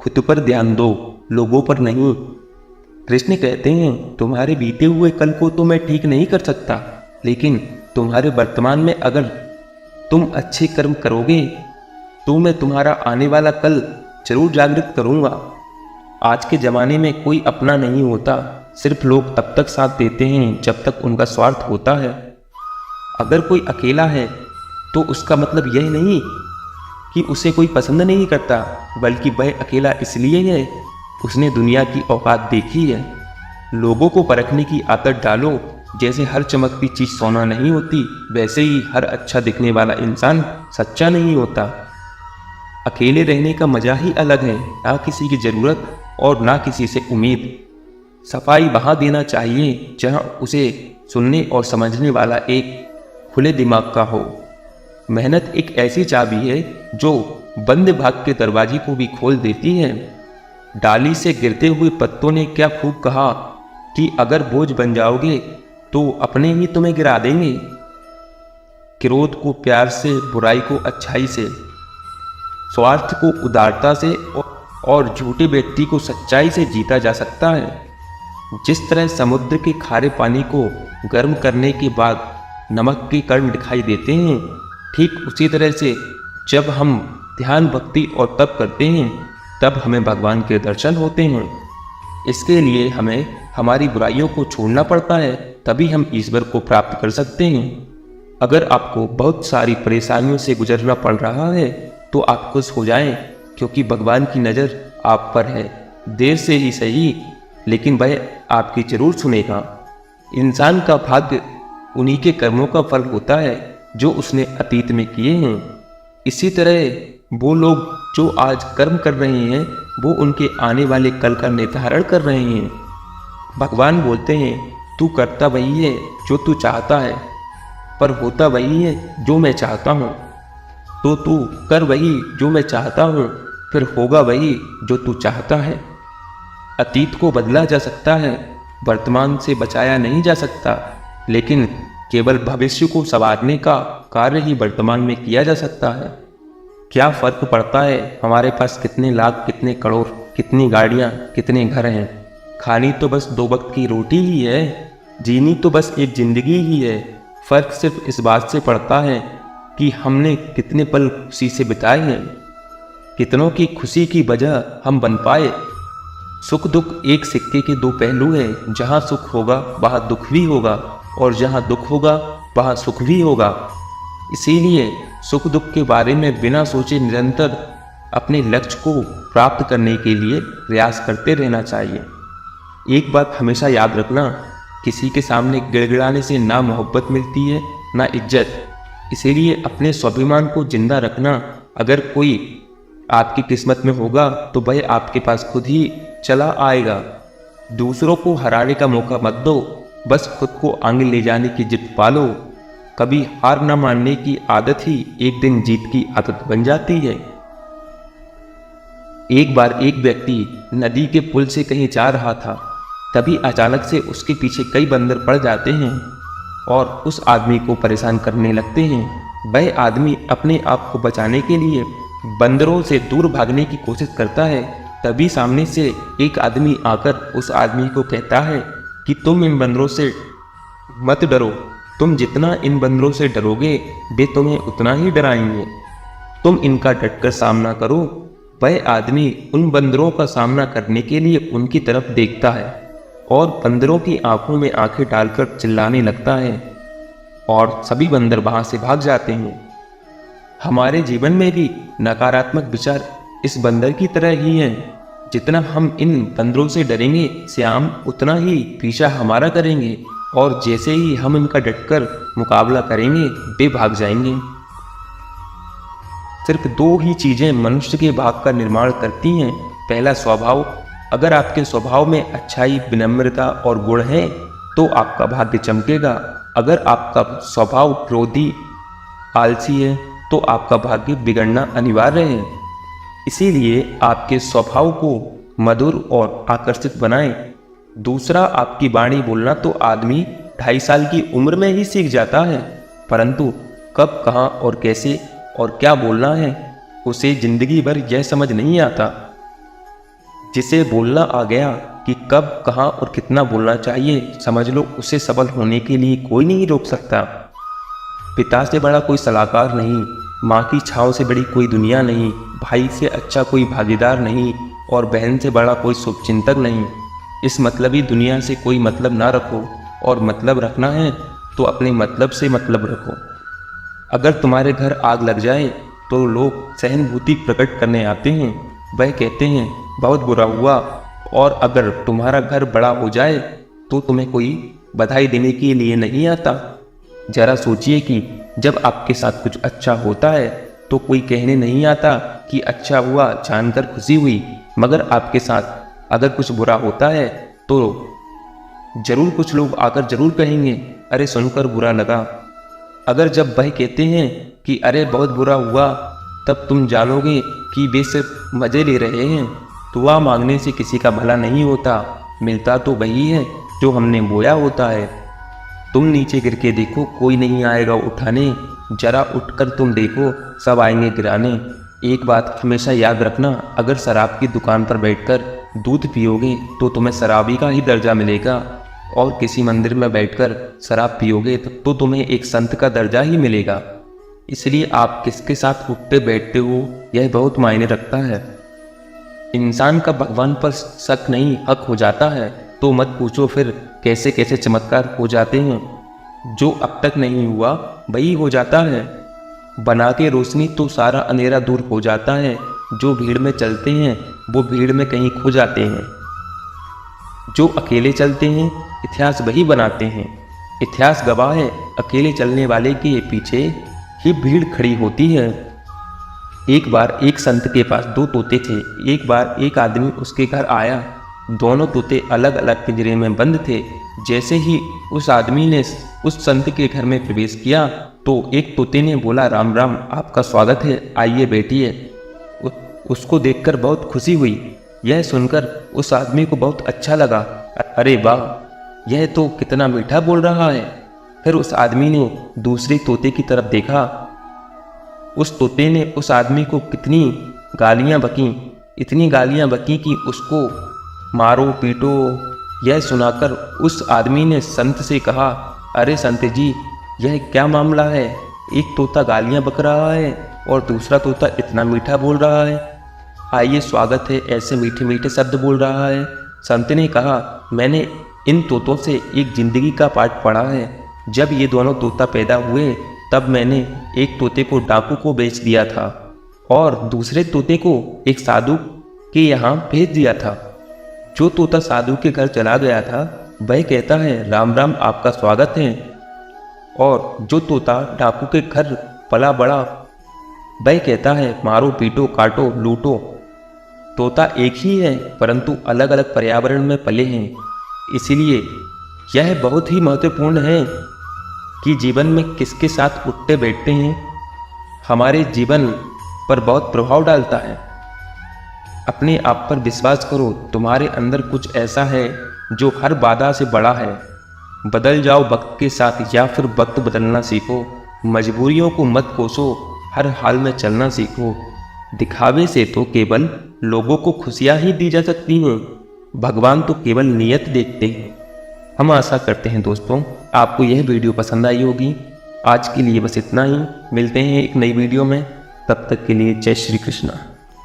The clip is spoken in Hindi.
खुद पर ध्यान दो, लोगों पर नहीं। कृष्ण कहते हैं, तुम्हारे बीते हुए कल को तो मैं ठीक नहीं कर सकता, लेकिन तुम्हारे वर्तमान में अगर तुम अच्छे कर्म करोगे तो मैं तुम्हारा आने वाला कल जरूर जागृत करूँगा। आज के ज़माने में कोई अपना नहीं होता, सिर्फ लोग तब तक साथ देते हैं जब तक उनका स्वार्थ होता है। अगर कोई अकेला है तो उसका मतलब यह नहीं कि उसे कोई पसंद नहीं करता, बल्कि वह अकेला इसलिए है उसने दुनिया की औकात देखी है। लोगों को परखने की आदत डालो। जैसे हर चमकती चीज़ सोना नहीं होती, वैसे ही हर अच्छा दिखने वाला इंसान सच्चा नहीं होता। अकेले रहने का मजा ही अलग है, ना किसी की ज़रूरत और ना किसी से उम्मीद। सफाई वहाँ देना चाहिए जहाँ उसे सुनने और समझने वाला एक खुले दिमाग का हो। मेहनत एक ऐसी चाबी है जो बंद भाग के दरवाजे को भी खोल देती है। डाली से गिरते हुए पत्तों ने क्या खूब कहा कि अगर बोझ बन जाओगे तो अपने ही तुम्हें गिरा देंगे। क्रोध को प्यार से, बुराई को अच्छाई से, स्वार्थ को उदारता से और झूठे व्यक्ति को सच्चाई से जीता जा सकता है। जिस तरह समुद्र के खारे पानी को गर्म करने के बाद नमक के कण दिखाई देते हैं, ठीक उसी तरह से जब हम ध्यान, भक्ति और तप करते हैं तब हमें भगवान के दर्शन होते हैं। इसके लिए हमें हमारी बुराइयों को छोड़ना पड़ता है, तभी हम ईश्वर को प्राप्त कर सकते हैं। अगर आपको बहुत सारी परेशानियों से गुजरना पड़ रहा है तो आप खुश हो जाएं, क्योंकि भगवान की नज़र आप पर है। देर से ही सही, लेकिन वह आपकी जरूर सुनेगा। इंसान का भाग्य उन्हीं के कर्मों का फल होता है जो उसने अतीत में किए हैं। इसी तरह वो लोग जो आज कर्म कर रहे हैं वो उनके आने वाले कल का निर्धारण कर रहे हैं। भगवान बोलते हैं, तू करता वही है जो तू चाहता है, पर होता वही है जो मैं चाहता हूँ। तो तू कर वही जो मैं चाहता हूँ, फिर होगा वही जो तू चाहता है। अतीत को बदला जा सकता है, वर्तमान से बचाया नहीं जा सकता, लेकिन केवल भविष्य को संवारने का कार्य ही वर्तमान में किया जा सकता है। क्या फर्क पड़ता है हमारे पास कितने लाख, कितने करोड़, कितनी गाड़ियाँ, कितने घर हैं। खानी तो बस 2 वक्त की रोटी ही है, जीनी तो बस एक जिंदगी ही है। फर्क सिर्फ इस बात से पड़ता है कि हमने कितने पल खुशी से बिताए हैं, कितनों की खुशी की वजह हम बन पाए। सुख दुख एक सिक्के के 2 पहलू हैं। जहाँ सुख होगा वहाँ दुख भी होगा, और जहाँ दुख होगा वहाँ सुख भी होगा। इसीलिए सुख दुख के बारे में बिना सोचे निरंतर अपने लक्ष्य को प्राप्त करने के लिए प्रयास करते रहना चाहिए। एक बात हमेशा याद रखना, किसी के सामने गिड़गिड़ाने से ना मोहब्बत मिलती है ना इज्जत। इसीलिए अपने स्वाभिमान को जिंदा रखना। अगर कोई आपकी किस्मत में होगा तो वह आपके पास खुद ही चला आएगा। दूसरों को हराने का मौका मत दो, बस खुद को आगे ले जाने की जिद पालो। कभी हार न मानने की आदत ही एक दिन जीत की आदत बन जाती है। एक बार एक व्यक्ति नदी के पुल से कहीं जा रहा था, तभी अचानक से उसके पीछे कई बंदर पड़ जाते हैं और उस आदमी को परेशान करने लगते हैं। वह आदमी अपने आप को बचाने के लिए बंदरों से दूर भागने की कोशिश करता है। तभी सामने से एक आदमी आकर उस आदमी को कहता है कि तुम इन बंदरों से मत डरो, तुम जितना इन बंदरों से डरोगे वे तुम्हें उतना ही डराएंगे। तुम इनका डटकर सामना करो। वह आदमी उन बंदरों का सामना करने के लिए उनकी तरफ देखता है और बंदरों की आंखों में आंखें डालकर चिल्लाने लगता है और सभी बंदर वहां से भाग जाते हैं। हमारे जीवन में भी नकारात्मक विचार इस बंदर की तरह ही हैं। जितना हम इन बंदरों से डरेंगे, श्याम उतना ही पीछा हमारा करेंगे, और जैसे ही हम इनका डटकर मुकाबला करेंगे वे भाग जाएंगे। सिर्फ 2 ही चीज़ें मनुष्य के भाग का निर्माण करती हैं। पहला, स्वभाव। अगर आपके स्वभाव में अच्छाई, विनम्रता और गुण है तो आपका भाग्य चमकेगा। अगर आपका स्वभाव क्रोधी, आलसी है तो आपका भाग्य बिगड़ना अनिवार्य है। इसीलिए आपके स्वभाव को मधुर और आकर्षित बनाएं। दूसरा, आपकी वाणी बोलना तो आदमी 2.5 साल की उम्र में ही सीख जाता है, परंतु कब, कहाँ और कैसे और क्या बोलना है उसे जिंदगी भर यह समझ नहीं आता। जिसे बोलना आ गया कि कब, कहाँ और कितना बोलना चाहिए, समझ लो उसे सफल होने के लिए कोई नहीं रोक सकता। पिता से बड़ा कोई सलाहकार नहीं, माँ की छाँव से बड़ी कोई दुनिया नहीं, भाई से अच्छा कोई भागीदार नहीं और बहन से बड़ा कोई शुभचिंतक नहीं। इस मतलबी दुनिया से कोई मतलब ना रखो, और मतलब रखना है तो अपने मतलब से मतलब रखो। अगर तुम्हारे घर आग लग जाए तो लोग सहानुभूति प्रकट करने आते हैं, वह कहते हैं बहुत बुरा हुआ, और अगर तुम्हारा घर बड़ा हो जाए तो तुम्हें कोई बधाई देने के लिए नहीं आता। जरा सोचिए कि जब आपके साथ कुछ अच्छा होता है तो कोई कहने नहीं आता कि अच्छा हुआ, जानकर खुशी हुई, मगर आपके साथ अगर कुछ बुरा होता है तो जरूर कुछ लोग आकर जरूर कहेंगे अरे सुनकर बुरा लगा। अगर जब वह कहते हैं कि अरे बहुत बुरा हुआ, तब तुम जानोगे कि वे सिर्फ मज़े ले रहे हैं। दुआ मांगने से किसी का भला नहीं होता, मिलता तो वही है जो हमने बोया होता है। तुम नीचे गिर के देखो, कोई नहीं आएगा उठाने, जरा उठकर तुम देखो, सब आएंगे गिराने। एक बात हमेशा याद रखना, अगर शराब की दुकान पर बैठकर दूध पियोगे तो तुम्हें शराबी का ही दर्जा मिलेगा, और किसी मंदिर में बैठकर शराब पियोगे तो तुम्हें एक संत का दर्जा ही मिलेगा। इसलिए आप किसके साथ उठते बैठते हो यह बहुत मायने रखता है। इंसान का भगवान पर शक नहीं हक हो जाता है तो मत पूछो फिर कैसे कैसे चमत्कार हो जाते हैं। जो अब तक नहीं हुआ वही हो जाता है। बना के रोशनी तो सारा अंधेरा दूर हो जाता है। जो भीड़ में चलते हैं वो भीड़ में कहीं खो जाते हैं। जो अकेले चलते हैं इतिहास वही बनाते हैं। इतिहास गवाह है, अकेले चलने वाले के पीछे ही भीड़ खड़ी होती है। एक बार एक संत के पास 2 तोते थे। एक बार एक आदमी उसके घर आया। दोनों तोते अलग अलग पिंजरे में बंद थे। जैसे ही उस आदमी ने उस संत के घर में प्रवेश किया तो एक तोते ने बोला, राम राम, आपका स्वागत है, आइए बैठिए। उसको देखकर बहुत खुशी हुई। यह सुनकर उस आदमी को बहुत अच्छा लगा। अरे वाह, यह तो कितना मीठा बोल रहा है। फिर उस आदमी ने दूसरे तोते की तरफ देखा। उस तोते ने उस आदमी को कितनी गालियां बकीं, इतनी गालियां बकीं कि उसको मारो पीटो। यह सुनाकर उस आदमी ने संत से कहा, अरे संत जी, यह क्या मामला है? एक तोता गालियां बक रहा है और दूसरा तोता इतना मीठा बोल रहा है। आइए स्वागत है, ऐसे मीठे मीठे शब्द बोल रहा है। संत ने कहा, मैंने इन तोतों से एक जिंदगी का पाठ पढ़ा है। जब ये दोनों तोता पैदा हुए तब मैंने एक तोते को डाकू को बेच दिया था और दूसरे तोते को एक साधु के यहाँ भेज दिया था। जो तोता साधु के घर चला गया था वह कहता है, राम राम, आपका स्वागत है। और जो तोता डाकू के घर पला बड़ा वह कहता है, मारो पीटो काटो लूटो। तोता एक ही है परंतु अलग अलग पर्यावरण में पले हैं। इसलिए यह बहुत ही महत्वपूर्ण है कि जीवन में किसके साथ उठते बैठते हैं हमारे जीवन पर बहुत प्रभाव डालता है। अपने आप पर विश्वास करो, तुम्हारे अंदर कुछ ऐसा है जो हर बाधा से बड़ा है। बदल जाओ वक्त के साथ या फिर वक्त बदलना सीखो। मजबूरियों को मत कोसो, हर हाल में चलना सीखो। दिखावे से तो केवल लोगों को खुशियाँ ही दी जा सकती हैं, भगवान तो केवल नियत देखते हैं। हम आशा करते हैं दोस्तों आपको यह वीडियो पसंद आई होगी। आज के लिए बस इतना ही, मिलते हैं एक नई वीडियो में, तब तक के लिए जय श्री कृष्ण।